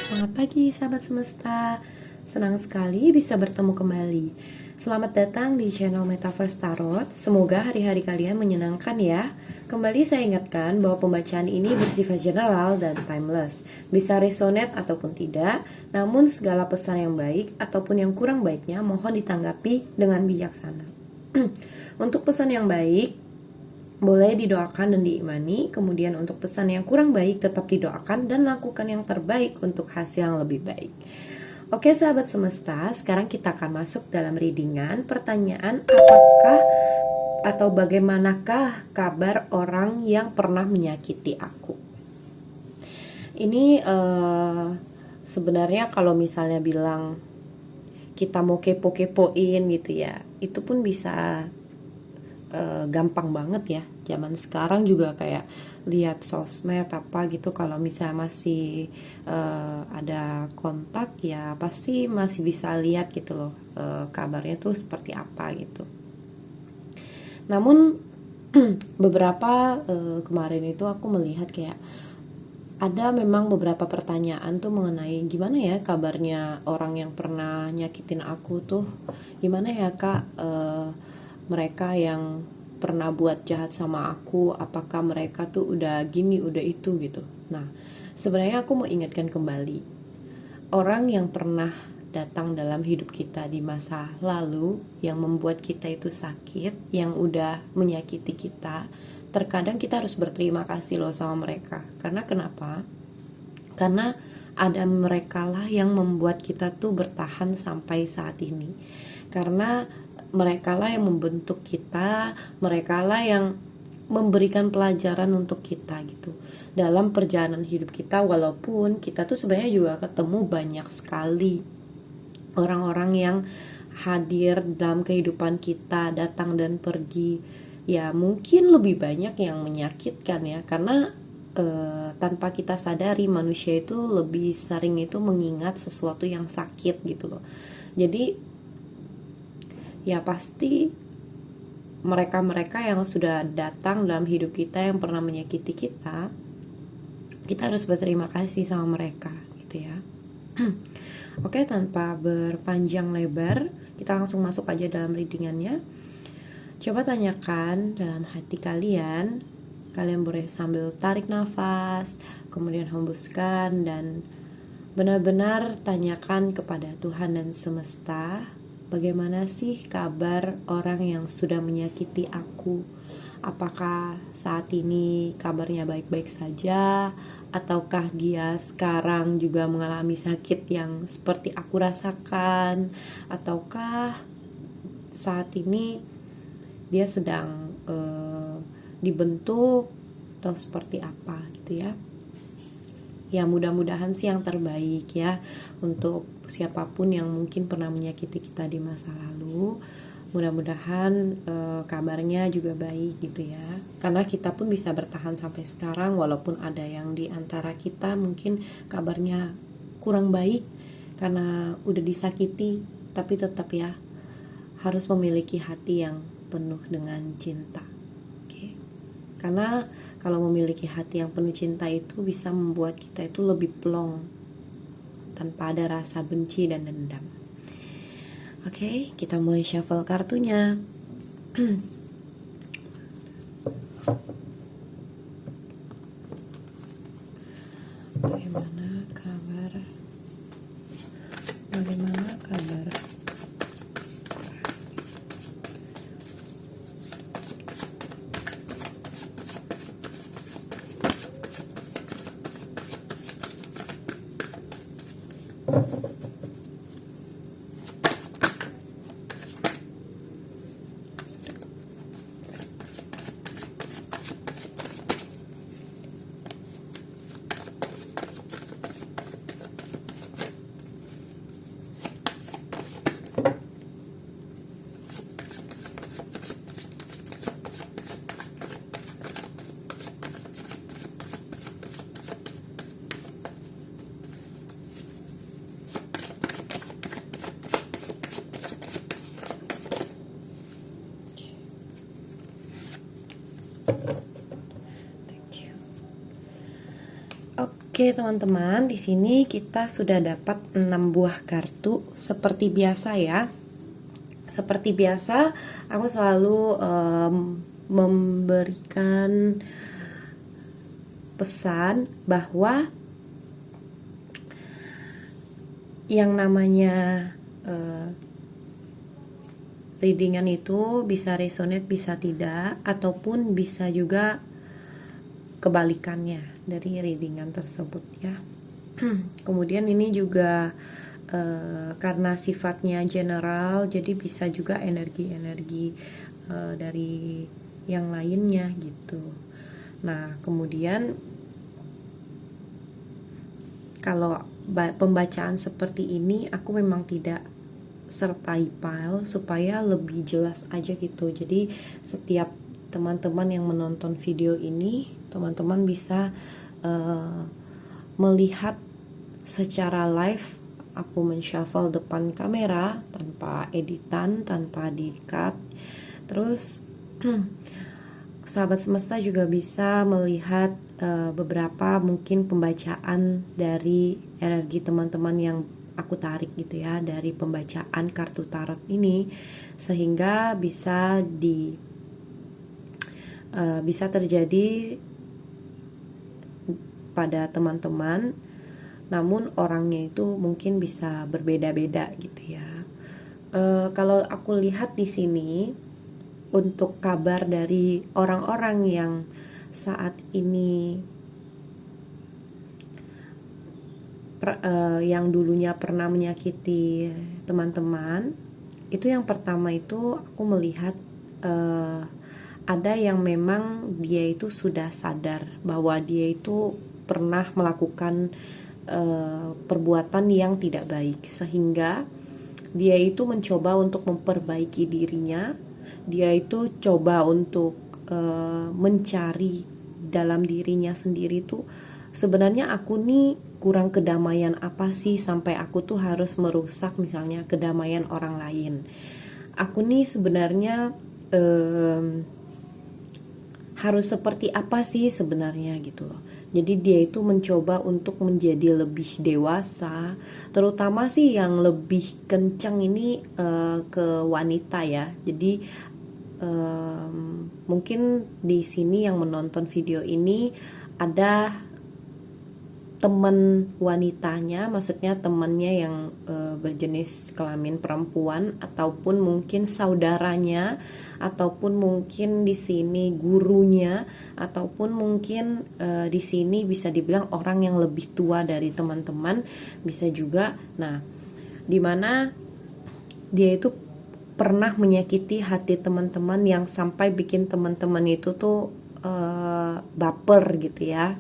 Selamat pagi sahabat semesta. Senang sekali bisa bertemu kembali. Selamat datang di channel Metaverse Tarot. Semoga hari-hari kalian menyenangkan ya. Kembali saya ingatkan bahwa pembacaan ini bersifat general dan timeless. Bisa resonate ataupun tidak, namun segala pesan yang baik ataupun yang kurang baiknya mohon ditanggapi dengan bijaksana. Untuk pesan yang baik boleh didoakan dan diimani. Kemudian untuk pesan yang kurang baik tetap didoakan dan lakukan yang terbaik untuk hasil yang lebih baik. Oke sahabat semesta, sekarang kita akan masuk dalam readingan. Pertanyaan, apakah atau bagaimanakah kabar orang yang pernah menyakiti aku? Ini sebenarnya kalau misalnya bilang kita mau kepo-kepoin gitu ya, itu pun bisa gampang banget ya. Zaman sekarang juga kayak lihat sosmed apa gitu, kalau misalnya masih ada kontak ya pasti masih bisa lihat gitu loh kabarnya tuh seperti apa gitu. Namun beberapa kemarin itu aku melihat kayak ada memang beberapa pertanyaan tuh mengenai gimana ya kabarnya orang yang pernah nyakitin aku tuh, gimana ya kak mereka yang pernah buat jahat sama aku, apakah mereka tuh udah gini udah itu gitu. Nah sebenarnya aku mau ingatkan kembali, orang yang pernah datang dalam hidup kita di masa lalu yang membuat kita itu sakit, yang udah menyakiti kita, terkadang kita harus berterima kasih loh sama mereka. Karena kenapa? Karena ada mereka lah yang membuat kita tuh bertahan sampai saat ini. Karena mereka lah yang membentuk kita, mereka lah yang memberikan pelajaran untuk kita gitu dalam perjalanan hidup kita. Walaupun kita tuh sebenarnya juga ketemu banyak sekali orang-orang yang hadir dalam kehidupan kita, datang dan pergi, ya mungkin lebih banyak yang menyakitkan ya, karena tanpa kita sadari manusia itu lebih sering itu mengingat sesuatu yang sakit gitu loh. Jadi ya pasti mereka-mereka yang sudah datang dalam hidup kita yang pernah menyakiti kita, kita harus berterima kasih sama mereka gitu ya. Oke, tanpa berpanjang lebar, kita langsung masuk aja dalam readingannya. Coba tanyakan dalam hati kalian. Kalian boleh sambil tarik nafas, kemudian hembuskan, dan benar-benar tanyakan kepada Tuhan dan semesta, bagaimana sih kabar orang yang sudah menyakiti aku? Apakah saat ini kabarnya baik-baik saja? Ataukah dia sekarang juga mengalami sakit yang seperti aku rasakan? Ataukah saat ini dia sedang dibentuk atau seperti apa gitu ya? Ya mudah-mudahan sih yang terbaik ya untuk siapapun yang mungkin pernah menyakiti kita di masa lalu. Mudah-mudahan kabarnya juga baik gitu ya, karena kita pun bisa bertahan sampai sekarang walaupun ada yang di antara kita mungkin kabarnya kurang baik karena udah disakiti, tapi tetap ya harus memiliki hati yang penuh dengan cinta. Karena kalau memiliki hati yang penuh cinta itu bisa membuat kita itu lebih plong tanpa ada rasa benci dan dendam. Oke, kita mulai shuffle kartunya. Bagaimana kabar? Bagaimana kabar? Oke teman-teman, di sini kita sudah dapat 6 buah kartu seperti biasa ya. Seperti biasa, aku selalu memberikan pesan bahwa yang namanya readingan itu bisa resonate, bisa tidak, ataupun bisa juga kebalikannya dari readingan tersebut ya. Kemudian ini juga karena sifatnya general, jadi bisa juga energi-energi dari yang lainnya gitu. Nah, kemudian kalau pembacaan seperti ini aku memang tidak sertai file supaya lebih jelas aja gitu. Jadi setiap teman-teman yang menonton video ini, teman-teman bisa melihat secara live aku men-shuffle depan kamera tanpa editan, tanpa di-cut. Terus sahabat semesta juga bisa melihat beberapa mungkin pembacaan dari energi teman-teman yang aku tarik gitu ya, dari pembacaan kartu tarot ini, sehingga bisa bisa terjadi pada teman-teman, namun orangnya itu mungkin bisa berbeda-beda gitu ya. Kalau aku lihat di sini untuk kabar dari orang-orang yang saat ini yang dulunya pernah menyakiti teman-teman, itu yang pertama itu aku melihat ada yang memang dia itu sudah sadar bahwa dia itu pernah melakukan perbuatan yang tidak baik, sehingga dia itu mencoba untuk memperbaiki dirinya. Dia itu coba untuk mencari dalam dirinya sendiri tuh, sebenarnya aku nih kurang kedamaian apa sih sampai aku tuh harus merusak misalnya kedamaian orang lain. Aku nih sebenarnya harus seperti apa sih sebenarnya gitu loh. Jadi dia itu mencoba untuk menjadi lebih dewasa, terutama sih yang lebih kencang ini ke wanita ya. Jadi mungkin di sini yang menonton video ini ada teman wanitanya, maksudnya temannya yang berjenis kelamin perempuan, ataupun mungkin saudaranya, ataupun mungkin di sini gurunya, ataupun mungkin di sini bisa dibilang orang yang lebih tua dari teman-teman, bisa juga. Nah, dimana dia itu pernah menyakiti hati teman-teman yang sampai bikin teman-teman itu tuh baper gitu ya.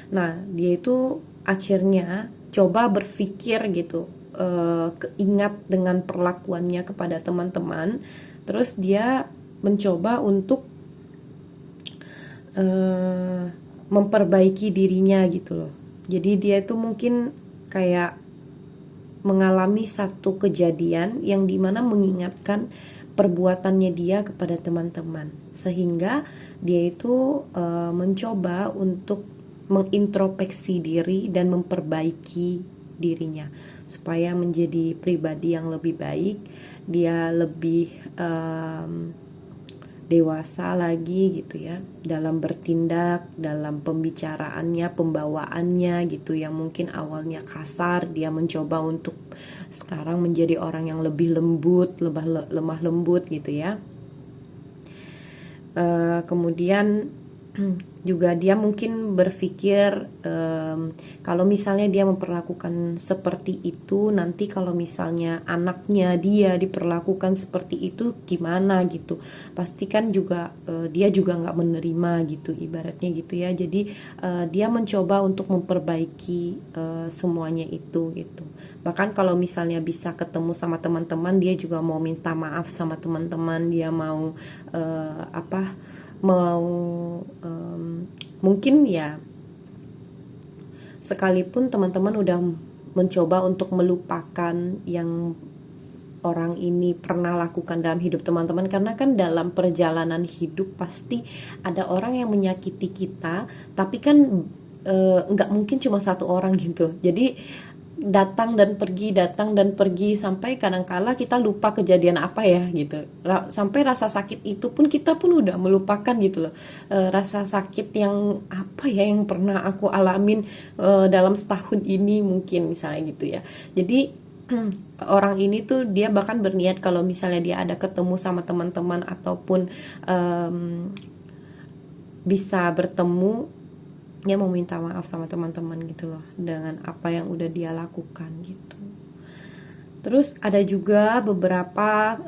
Nah, dia itu akhirnya coba berpikir gitu, keingat dengan perlakuannya kepada teman-teman. Terus dia mencoba untuk memperbaiki dirinya gitu loh. Jadi dia itu mungkin kayak mengalami satu kejadian yang dimana mengingatkan perbuatannya dia kepada teman-teman, sehingga dia itu mencoba untuk mengintrospeksi diri dan memperbaiki dirinya supaya menjadi pribadi yang lebih baik. Dia lebih dewasa lagi gitu ya, dalam bertindak, dalam pembicaraannya, pembawaannya gitu, yang mungkin awalnya kasar, dia mencoba untuk sekarang menjadi orang yang lebih lembut, lemah lembut gitu ya. Kemudian juga dia mungkin berpikir kalau misalnya dia memperlakukan seperti itu, nanti kalau misalnya anaknya dia diperlakukan seperti itu gimana gitu, pasti kan juga dia juga nggak menerima gitu, ibaratnya gitu ya. Jadi dia mencoba untuk memperbaiki semuanya itu gitu. Bahkan kalau misalnya bisa ketemu sama teman-teman, dia juga mau minta maaf sama teman-teman, dia mau mungkin ya, sekalipun teman-teman udah mencoba untuk melupakan yang orang ini pernah lakukan dalam hidup teman-teman, karena kan dalam perjalanan hidup pasti ada orang yang menyakiti kita, tapi kan nggak mungkin cuma satu orang gitu. Jadi datang dan pergi sampai kadangkala kita lupa kejadian apa ya gitu. Sampai rasa sakit itu pun kita pun udah melupakan gitu loh. Rasa sakit yang apa ya yang pernah aku alamin dalam setahun ini mungkin misalnya gitu ya. Jadi orang ini tuh dia bahkan berniat kalau misalnya dia ada ketemu sama teman-teman ataupun bisa bertemu, dia mau minta maaf sama teman-teman gitu loh dengan apa yang udah dia lakukan gitu. Terus ada juga beberapa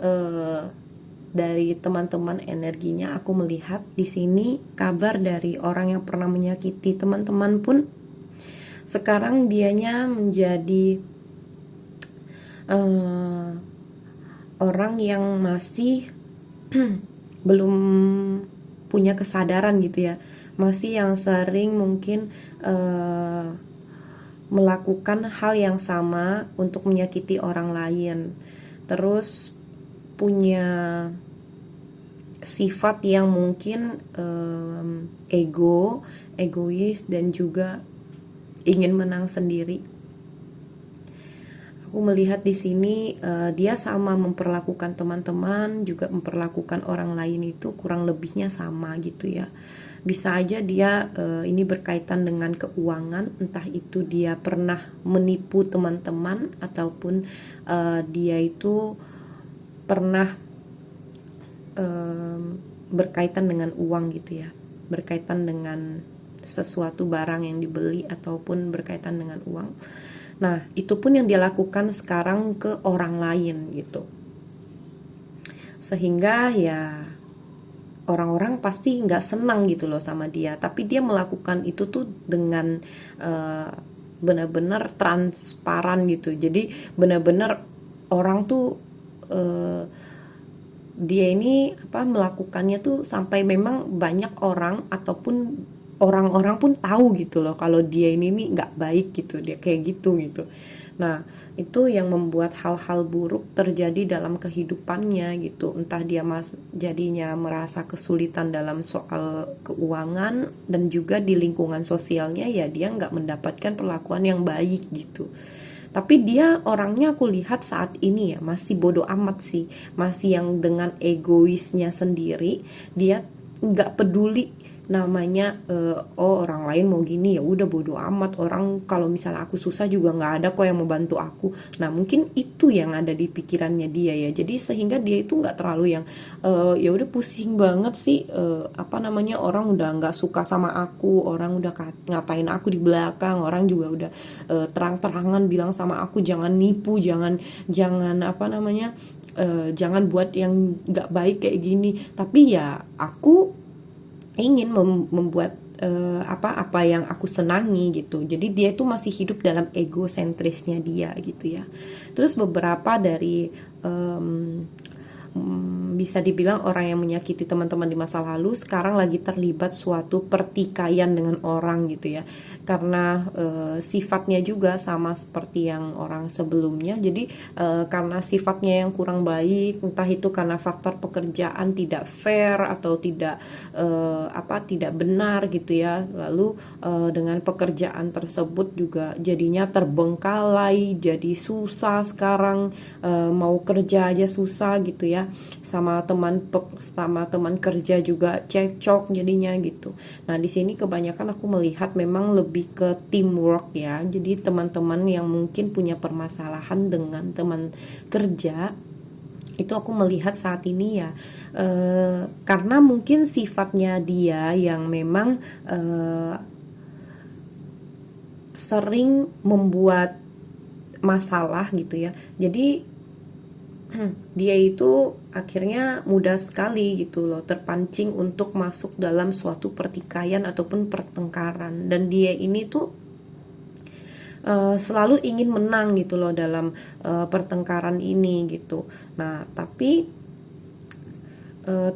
dari teman-teman energinya aku melihat di sini kabar dari orang yang pernah menyakiti teman-teman pun sekarang dianya menjadi orang yang masih belum punya kesadaran gitu ya, masih yang sering mungkin melakukan hal yang sama untuk menyakiti orang lain, terus punya sifat yang mungkin egois dan juga ingin menang sendiri. Aku melihat di sini dia sama memperlakukan teman-teman, juga memperlakukan orang lain itu kurang lebihnya sama gitu ya. Bisa aja dia ini berkaitan dengan keuangan, entah itu dia pernah menipu teman-teman ataupun dia itu pernah berkaitan dengan uang gitu ya, berkaitan dengan sesuatu barang yang dibeli ataupun berkaitan dengan uang. Nah, itu pun yang dia lakukan sekarang ke orang lain gitu. Sehingga ya orang-orang pasti nggak senang gitu loh sama dia. Tapi dia melakukan itu tuh dengan benar-benar transparan gitu. Jadi benar-benar orang tuh dia ini melakukannya tuh sampai memang banyak orang ataupun orang-orang pun tahu gitu loh kalau dia ini nih nggak baik gitu, dia kayak gitu. Nah, itu yang membuat hal-hal buruk terjadi dalam kehidupannya gitu. Entah dia jadinya merasa kesulitan dalam soal keuangan dan juga di lingkungan sosialnya ya dia nggak mendapatkan perlakuan yang baik gitu. Tapi dia orangnya aku lihat saat ini ya masih bodoh amat sih, masih yang dengan egoisnya sendiri, dia nggak peduli namanya orang lain mau gini ya udah bodo amat, orang kalau misalnya aku susah juga nggak ada kok yang mau bantu aku. Nah mungkin itu yang ada di pikirannya dia ya, jadi sehingga dia itu nggak terlalu yang ya udah pusing banget sih orang udah nggak suka sama aku, orang udah ngatain aku di belakang, orang juga udah terang-terangan bilang sama aku jangan nipu, jangan jangan buat yang nggak baik kayak gini. Tapi ya aku ingin membuat apa yang aku senangi gitu. Jadi dia tuh masih hidup dalam egosentrisnya dia gitu ya. Terus beberapa dari bisa dibilang orang yang menyakiti teman-teman di masa lalu sekarang lagi terlibat suatu pertikaian dengan orang gitu ya, karena sifatnya juga sama seperti yang orang sebelumnya. Jadi karena sifatnya yang kurang baik, entah itu karena faktor pekerjaan tidak fair atau tidak tidak benar gitu ya, lalu dengan pekerjaan tersebut juga jadinya terbengkalai, jadi susah sekarang, mau kerja aja susah gitu ya, sama teman kerja juga cekcok jadinya gitu. Nah di sini kebanyakan aku melihat memang lebih ke teamwork ya. Jadi teman-teman yang mungkin punya permasalahan dengan teman kerja itu aku melihat saat ini ya karena mungkin sifatnya dia yang memang sering membuat masalah gitu ya. Jadi dia itu akhirnya mudah sekali gitu loh terpancing untuk masuk dalam suatu pertikaian ataupun pertengkaran, dan dia ini tuh selalu ingin menang gitu loh dalam pertengkaran ini gitu. Nah tapi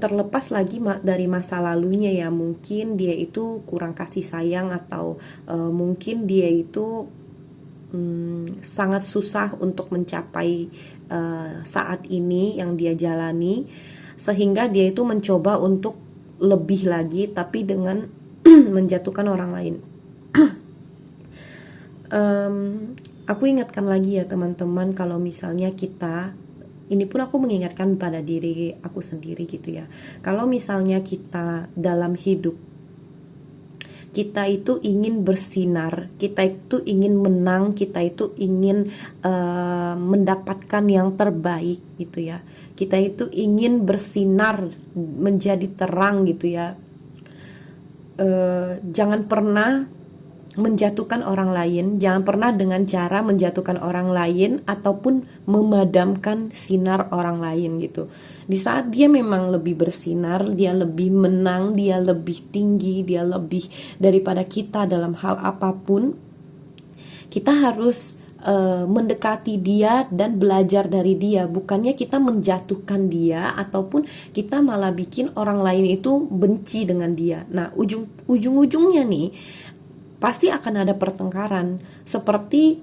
terlepas lagi dari masa lalunya ya, mungkin dia itu kurang kasih sayang atau mungkin dia itu sangat susah untuk mencapai saat ini yang dia jalani, sehingga dia itu mencoba untuk lebih lagi tapi dengan menjatuhkan orang lain. Aku ingatkan lagi ya teman-teman, kalau misalnya kita, ini pun aku mengingatkan pada diri aku sendiri gitu ya. Kalau misalnya kita dalam hidup, kita itu ingin bersinar, kita itu ingin menang, kita itu ingin mendapatkan yang terbaik gitu ya. Kita itu ingin bersinar, menjadi terang gitu ya. Jangan pernah menjatuhkan orang lain, jangan pernah dengan cara menjatuhkan orang lain ataupun memadamkan sinar orang lain gitu. Di saat dia memang lebih bersinar, dia lebih menang, dia lebih tinggi, dia lebih daripada kita dalam hal apapun, kita harus mendekati dia dan belajar dari dia, bukannya kita menjatuhkan dia ataupun kita malah bikin orang lain itu benci dengan dia. Nah, ujung-ujungnya nih pasti akan ada pertengkaran, seperti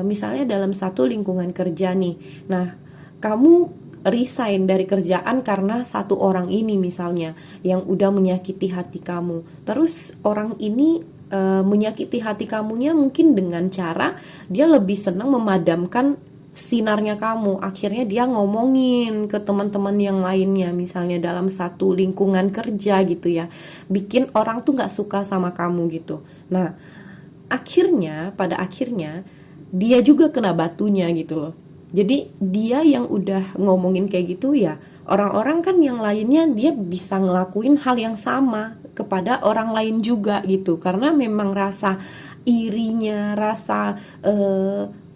misalnya dalam satu lingkungan kerja nih. Nah, kamu resign dari kerjaan karena satu orang ini misalnya yang udah menyakiti hati kamu. Terus orang ini menyakiti hati kamunya mungkin dengan cara dia lebih senang memadamkan sinarnya kamu. Akhirnya dia ngomongin ke teman-teman yang lainnya, misalnya dalam satu lingkungan kerja gitu ya, bikin orang tuh gak suka sama kamu gitu. Nah, pada akhirnya dia juga kena batunya gitu loh. Jadi dia yang udah ngomongin kayak gitu ya, orang-orang kan yang lainnya dia bisa ngelakuin hal yang sama kepada orang lain juga gitu, karena memang rasa irinya, rasa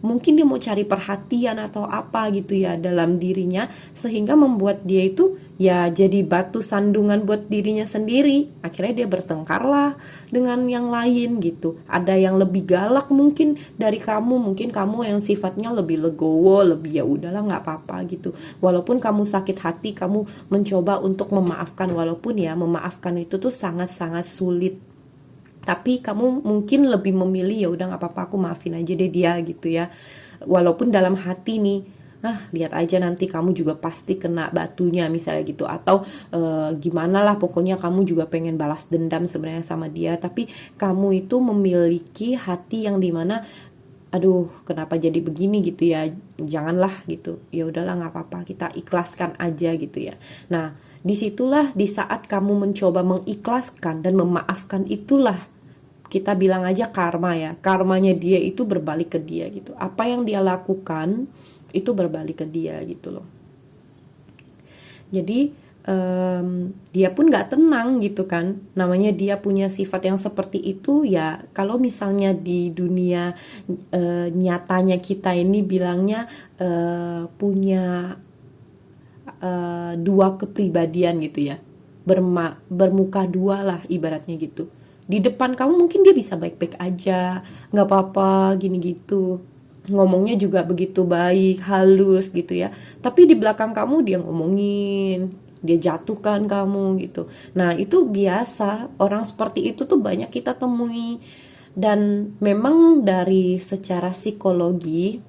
mungkin dia mau cari perhatian atau apa gitu ya dalam dirinya, sehingga membuat dia itu ya jadi batu sandungan buat dirinya sendiri. Akhirnya dia bertengkar lah dengan yang lain gitu. Ada yang lebih galak mungkin dari kamu, mungkin kamu yang sifatnya lebih legowo, lebih ya udahlah nggak apa-apa gitu. Walaupun kamu sakit hati, kamu mencoba untuk memaafkan, walaupun ya memaafkan itu tuh sangat-sangat sulit. Tapi kamu mungkin lebih memilih ya udah nggak apa-apa, aku maafin aja deh dia gitu ya. Walaupun dalam hati nih, lihat aja nanti kamu juga pasti kena batunya misalnya gitu, atau gimana lah pokoknya kamu juga pengen balas dendam sebenarnya sama dia, tapi kamu itu memiliki hati yang dimana aduh kenapa jadi begini gitu ya, janganlah gitu, ya udahlah nggak apa-apa, kita ikhlaskan aja gitu ya. Nah, disitulah di saat kamu mencoba mengikhlaskan dan memaafkan, itulah kita bilang aja karma ya, karmanya dia itu berbalik ke dia gitu. Apa yang dia lakukan itu berbalik ke dia gitu loh. Jadi dia pun gak tenang gitu kan, namanya dia punya sifat yang seperti itu ya. Kalau misalnya di dunia nyatanya kita ini bilangnya punya dua kepribadian gitu ya, bermuka dua lah ibaratnya gitu. Di depan kamu mungkin dia bisa baik-baik aja, gak apa-apa gini gitu, ngomongnya juga begitu baik, halus gitu ya. Tapi di belakang kamu dia ngomongin, dia jatuhkan kamu gitu. Nah, itu biasa, orang seperti itu tuh banyak kita temui. Dan memang dari secara psikologi,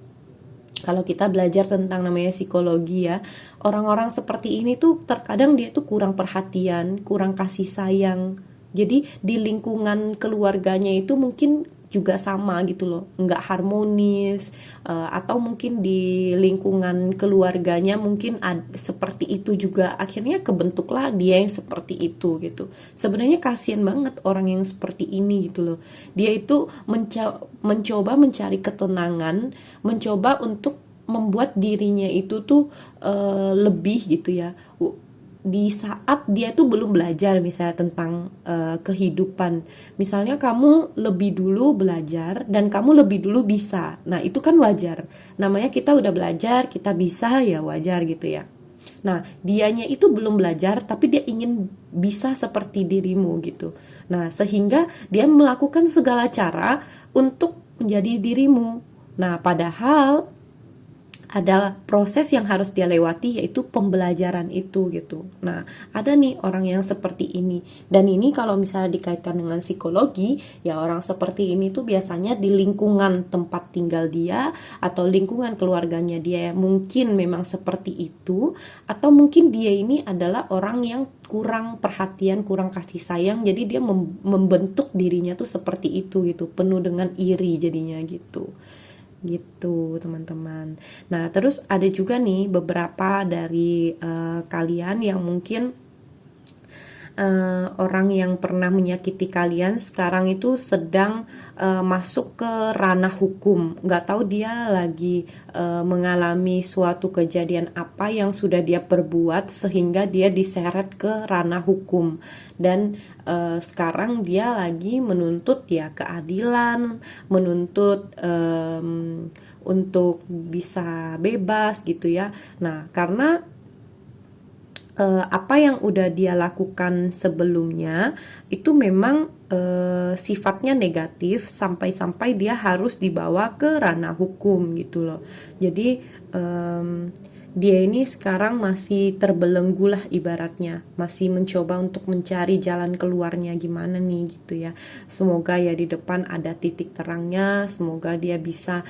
kalau kita belajar tentang namanya psikologi ya, orang-orang seperti ini tuh terkadang dia tuh kurang perhatian, kurang kasih sayang. Jadi di lingkungan keluarganya itu mungkin juga sama gitu loh, nggak harmonis, atau mungkin di lingkungan keluarganya mungkin seperti itu juga, akhirnya kebentuklah dia yang seperti itu gitu. Sebenarnya kasihan banget orang yang seperti ini gitu loh. Dia itu mencoba mencari ketenangan, mencoba untuk membuat dirinya itu tuh lebih gitu ya. Di saat dia tuh belum belajar misalnya tentang kehidupan, misalnya kamu lebih dulu belajar dan kamu lebih dulu bisa, nah itu kan wajar, namanya kita udah belajar, kita bisa ya wajar gitu ya. Nah, dianya itu belum belajar tapi dia ingin bisa seperti dirimu gitu. Nah, sehingga dia melakukan segala cara untuk menjadi dirimu. Nah, padahal ada proses yang harus dia lewati, yaitu pembelajaran itu gitu. Nah, ada nih orang yang seperti ini. Dan ini kalau misalnya dikaitkan dengan psikologi, ya orang seperti ini tuh biasanya di lingkungan tempat tinggal dia atau lingkungan keluarganya dia mungkin memang seperti itu, atau mungkin dia ini adalah orang yang kurang perhatian, kurang kasih sayang, jadi dia membentuk dirinya tuh seperti itu gitu, penuh dengan iri jadinya gitu teman-teman. Nah, terus ada juga nih beberapa dari kalian yang mungkin orang yang pernah menyakiti kalian sekarang itu sedang masuk ke ranah hukum. Nggak tahu dia lagi mengalami suatu kejadian apa yang sudah dia perbuat sehingga dia diseret ke ranah hukum. Dan sekarang dia lagi menuntut ya keadilan, menuntut untuk bisa bebas gitu ya. Nah, karena apa yang udah dia lakukan sebelumnya itu memang sifatnya negatif sampai-sampai dia harus dibawa ke ranah hukum gitu loh. Jadi dia ini sekarang masih terbelenggu lah ibaratnya, masih mencoba untuk mencari jalan keluarnya gimana nih gitu ya. Semoga ya di depan ada titik terangnya, semoga dia bisa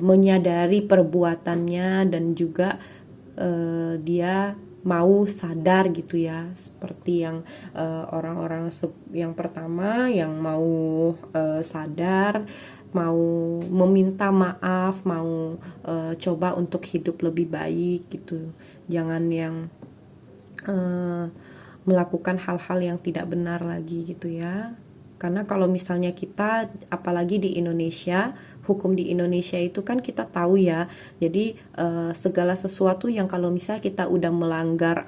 menyadari perbuatannya dan juga dia mau sadar gitu ya, seperti yang orang-orang yang pertama yang mau sadar, mau meminta maaf, mau coba untuk hidup lebih baik gitu. Jangan yang melakukan hal-hal yang tidak benar lagi gitu ya. Karena kalau misalnya kita, apalagi di Indonesia, hukum di Indonesia itu kan kita tahu ya. Jadi segala sesuatu yang kalau misalnya kita udah melanggar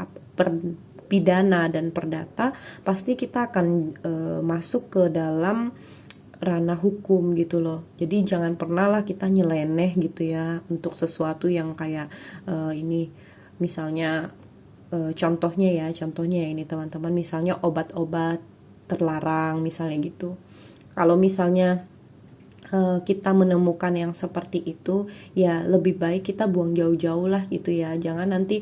pidana dan perdata, pasti kita akan masuk ke dalam ranah hukum gitu loh. Jadi jangan pernah lah kita nyeleneh gitu ya untuk sesuatu yang kayak ini misalnya contohnya ya ini teman-teman, misalnya obat-obat terlarang misalnya gitu. Kalau misalnya kita menemukan yang seperti itu, ya lebih baik kita buang jauh-jauh lah gitu ya. Jangan nanti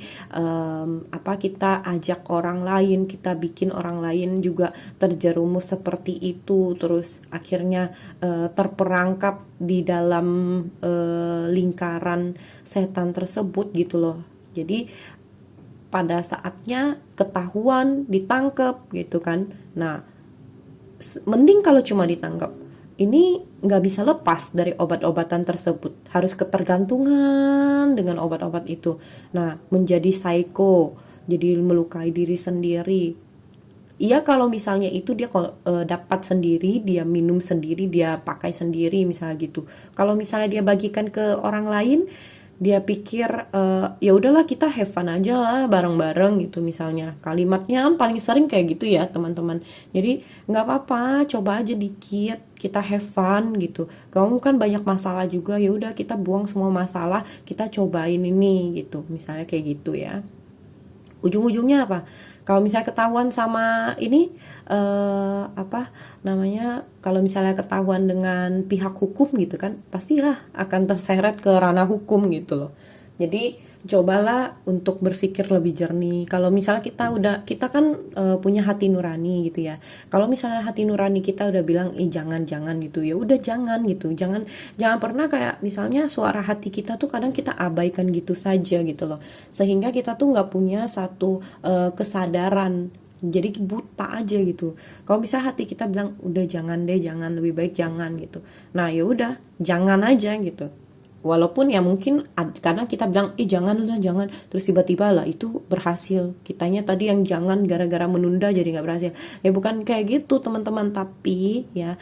kita ajak orang lain, kita bikin orang lain juga terjerumus seperti itu, terus akhirnya terperangkap di dalam lingkaran setan tersebut gitu loh. Jadi pada saatnya ketahuan, ditangkap gitu kan. Nah, mending kalau cuma ditangkap, ini nggak bisa lepas dari obat-obatan tersebut, harus ketergantungan dengan obat-obat itu. Nah, menjadi psycho, jadi melukai diri sendiri. Iya, kalau misalnya itu dia dapat sendiri, dia minum sendiri, dia pakai sendiri misalnya gitu. Kalau misalnya dia bagikan ke orang lain, dia pikir ya udahlah kita have fun aja lah bareng-bareng gitu misalnya. Kalimatnya kan paling sering kayak gitu ya teman-teman. Jadi nggak apa-apa, coba aja dikit, kita have fun gitu. Kamu kan banyak masalah juga, ya udah kita buang semua masalah, kita cobain ini gitu. Misalnya kayak gitu ya. Ujung-ujungnya apa? Kalau misalnya ketahuan sama ini kalau misalnya ketahuan dengan pihak hukum gitu kan, pastilah akan terseret ke ranah hukum gitu loh. Jadi cobalah untuk berpikir lebih jernih. Kalau misalnya kita kan punya hati nurani gitu ya. Kalau misalnya hati nurani kita udah bilang jangan gitu, ya udah jangan gitu. Jangan pernah kayak misalnya suara hati kita tuh kadang kita abaikan gitu saja gitu loh. Sehingga kita tuh nggak punya satu kesadaran. Jadi buta aja gitu. Kalau bisa hati kita bilang udah jangan deh, jangan, lebih baik jangan gitu. Nah, ya udah, jangan aja gitu. Walaupun ya mungkin karena kita bilang jangan, terus tiba-tiba lah itu berhasil. Kitanya tadi yang jangan gara-gara menunda jadi nggak berhasil. Ya bukan kayak gitu teman-teman, tapi ya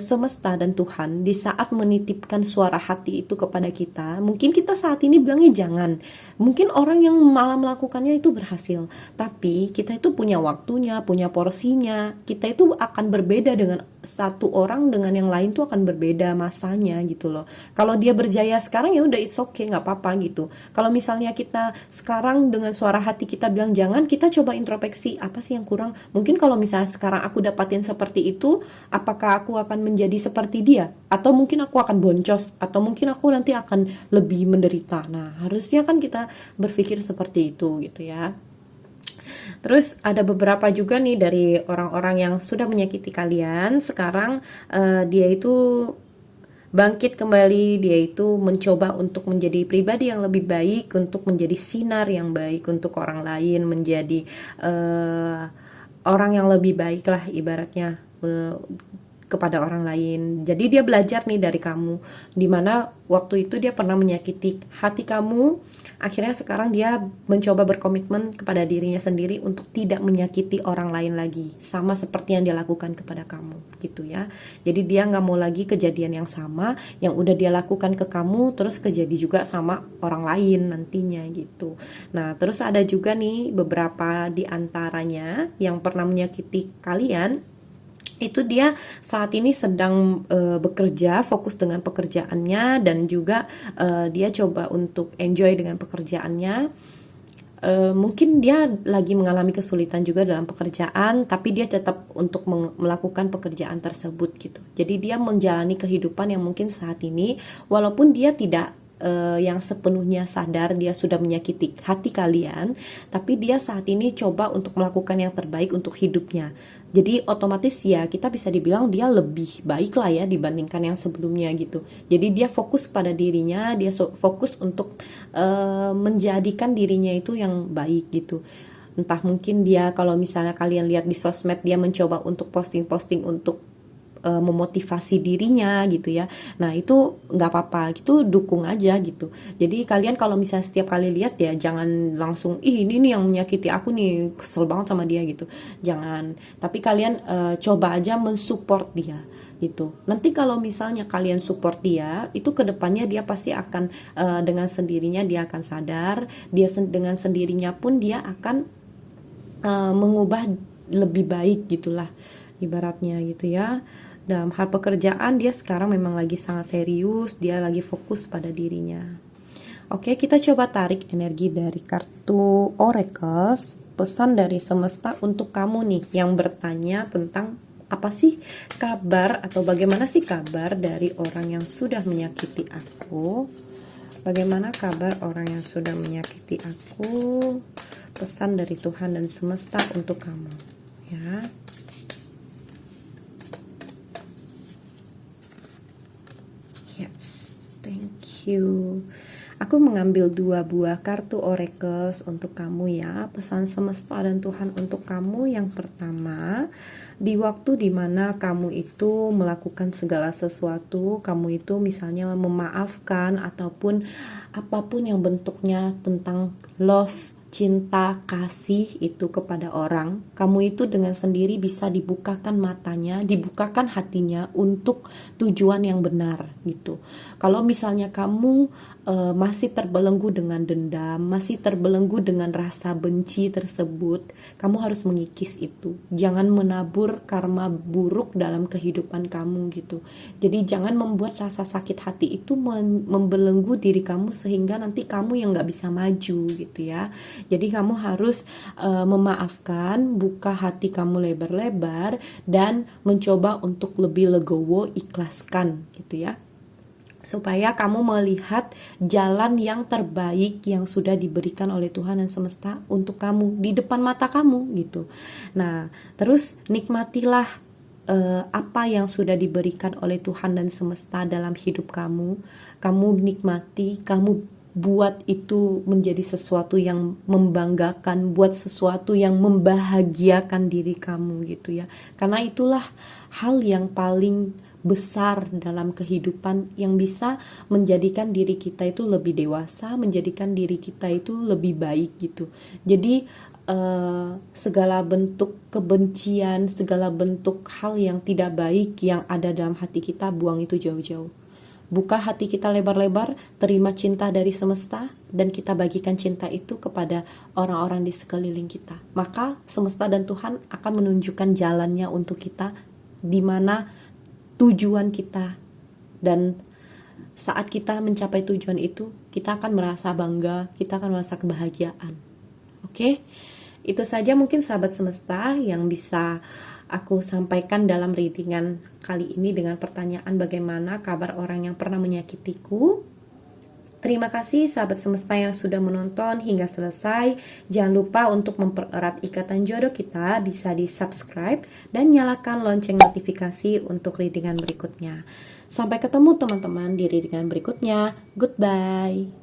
semesta dan Tuhan di saat menitipkan suara hati itu kepada kita, mungkin kita saat ini bilangnya jangan, mungkin orang yang malah melakukannya itu berhasil, tapi kita itu punya waktunya, punya porsinya. Kita itu akan berbeda dengan satu orang dengan yang lain tuh akan berbeda masanya gitu loh. Kalau dia berjalan berjaya sekarang, ya udah, it's okay, nggak apa-apa gitu. Kalau misalnya kita sekarang dengan suara hati kita bilang jangan, kita coba introspeksi, apa sih yang kurang. Mungkin kalau misalnya sekarang aku dapatin seperti itu, apakah aku akan menjadi seperti dia, atau mungkin aku akan boncos, atau mungkin aku nanti akan lebih menderita. Nah, harusnya kan kita berpikir seperti itu gitu ya. Terus ada beberapa juga nih dari orang-orang yang sudah menyakiti kalian, sekarang dia itu bangkit kembali, dia itu mencoba untuk menjadi pribadi yang lebih baik, untuk menjadi sinar yang baik untuk orang lain, menjadi orang yang lebih baik lah ibaratnya kepada orang lain. Jadi dia belajar nih dari kamu, dimana waktu itu dia pernah menyakiti hati kamu. Akhirnya sekarang dia mencoba berkomitmen kepada dirinya sendiri untuk tidak menyakiti orang lain lagi, sama seperti yang dia lakukan kepada kamu gitu ya. Jadi dia nggak mau lagi kejadian yang sama yang udah dia lakukan ke kamu terus kejadi juga sama orang lain nantinya gitu. Nah, terus ada juga nih beberapa di antaranya yang pernah menyakiti kalian, itu dia saat ini sedang bekerja, fokus dengan pekerjaannya, dan juga dia coba untuk enjoy dengan pekerjaannya. Mungkin dia lagi mengalami kesulitan juga dalam pekerjaan, tapi dia tetap untuk melakukan pekerjaan tersebut gitu. Jadi dia menjalani kehidupan yang mungkin saat ini, walaupun dia tidak yang sepenuhnya sadar dia sudah menyakiti hati kalian, tapi dia saat ini coba untuk melakukan yang terbaik untuk hidupnya. Jadi otomatis ya kita bisa dibilang dia lebih baik lah ya dibandingkan yang sebelumnya gitu. Jadi dia fokus pada dirinya, dia fokus untuk menjadikan dirinya itu yang baik gitu. Entah mungkin dia, kalau misalnya kalian lihat di sosmed, dia mencoba untuk posting-posting untuk memotivasi dirinya gitu ya. Nah itu nggak apa-apa, itu dukung aja gitu. Jadi kalian kalau misalnya setiap kali lihat ya jangan langsung ini nih yang menyakiti aku nih, kesel banget sama dia gitu, jangan. Tapi kalian coba aja mensupport dia gitu. Nanti kalau misalnya kalian support dia, itu kedepannya dia pasti akan dengan sendirinya dia akan sadar, dia dengan sendirinya pun dia akan mengubah lebih baik gitulah ibaratnya gitu ya. Dalam hal pekerjaan dia sekarang memang lagi sangat serius, dia lagi fokus pada dirinya. Oke, kita coba tarik energi dari kartu Oracles, pesan dari semesta untuk kamu nih yang bertanya tentang apa sih kabar atau bagaimana sih kabar dari orang yang sudah menyakiti aku. Bagaimana kabar orang yang sudah menyakiti aku? Pesan dari Tuhan dan semesta untuk kamu ya. Yes, thank you. Aku mengambil 2 buah kartu oracles untuk kamu ya. Pesan semesta dan Tuhan untuk kamu yang pertama, di waktu dimana kamu itu melakukan segala sesuatu, kamu itu misalnya memaafkan ataupun apapun yang bentuknya tentang love, cinta, kasih itu kepada orang, kamu itu dengan sendiri bisa dibukakan matanya, dibukakan hatinya untuk tujuan yang benar gitu. Kalau misalnya kamu masih terbelenggu dengan dendam, masih terbelenggu dengan rasa benci tersebut, kamu harus mengikis itu. Jangan menabur karma buruk dalam kehidupan kamu gitu. Jadi jangan membuat rasa sakit hati itu membelenggu diri kamu sehingga nanti kamu yang gak bisa maju gitu ya. Jadi kamu harus memaafkan, buka hati kamu lebar-lebar, dan mencoba untuk lebih legowo, ikhlaskan gitu ya, supaya kamu melihat jalan yang terbaik yang sudah diberikan oleh Tuhan dan semesta untuk kamu di depan mata kamu gitu. Nah, terus nikmatilah apa yang sudah diberikan oleh Tuhan dan semesta dalam hidup kamu. Kamu nikmati, kamu buat itu menjadi sesuatu yang membanggakan, buat sesuatu yang membahagiakan diri kamu gitu ya. Karena itulah hal yang paling besar dalam kehidupan yang bisa menjadikan diri kita itu lebih dewasa, menjadikan diri kita itu lebih baik gitu. Jadi segala bentuk kebencian, segala bentuk hal yang tidak baik yang ada dalam hati kita, buang itu jauh-jauh. Buka hati kita lebar-lebar, terima cinta dari semesta, dan kita bagikan cinta itu kepada orang-orang di sekeliling kita. Maka semesta dan Tuhan akan menunjukkan jalannya untuk kita, di mana tujuan kita, dan saat kita mencapai tujuan itu, kita akan merasa bangga, kita akan merasa kebahagiaan. Oke, itu saja mungkin sahabat semesta yang bisa aku sampaikan dalam readingan kali ini dengan pertanyaan bagaimana kabar orang yang pernah menyakitiku. Terima kasih sahabat semesta yang sudah menonton hingga selesai. Jangan lupa untuk mempererat ikatan jodoh kita, bisa di subscribe dan nyalakan lonceng notifikasi untuk readingan berikutnya. Sampai ketemu teman-teman di readingan berikutnya. Goodbye.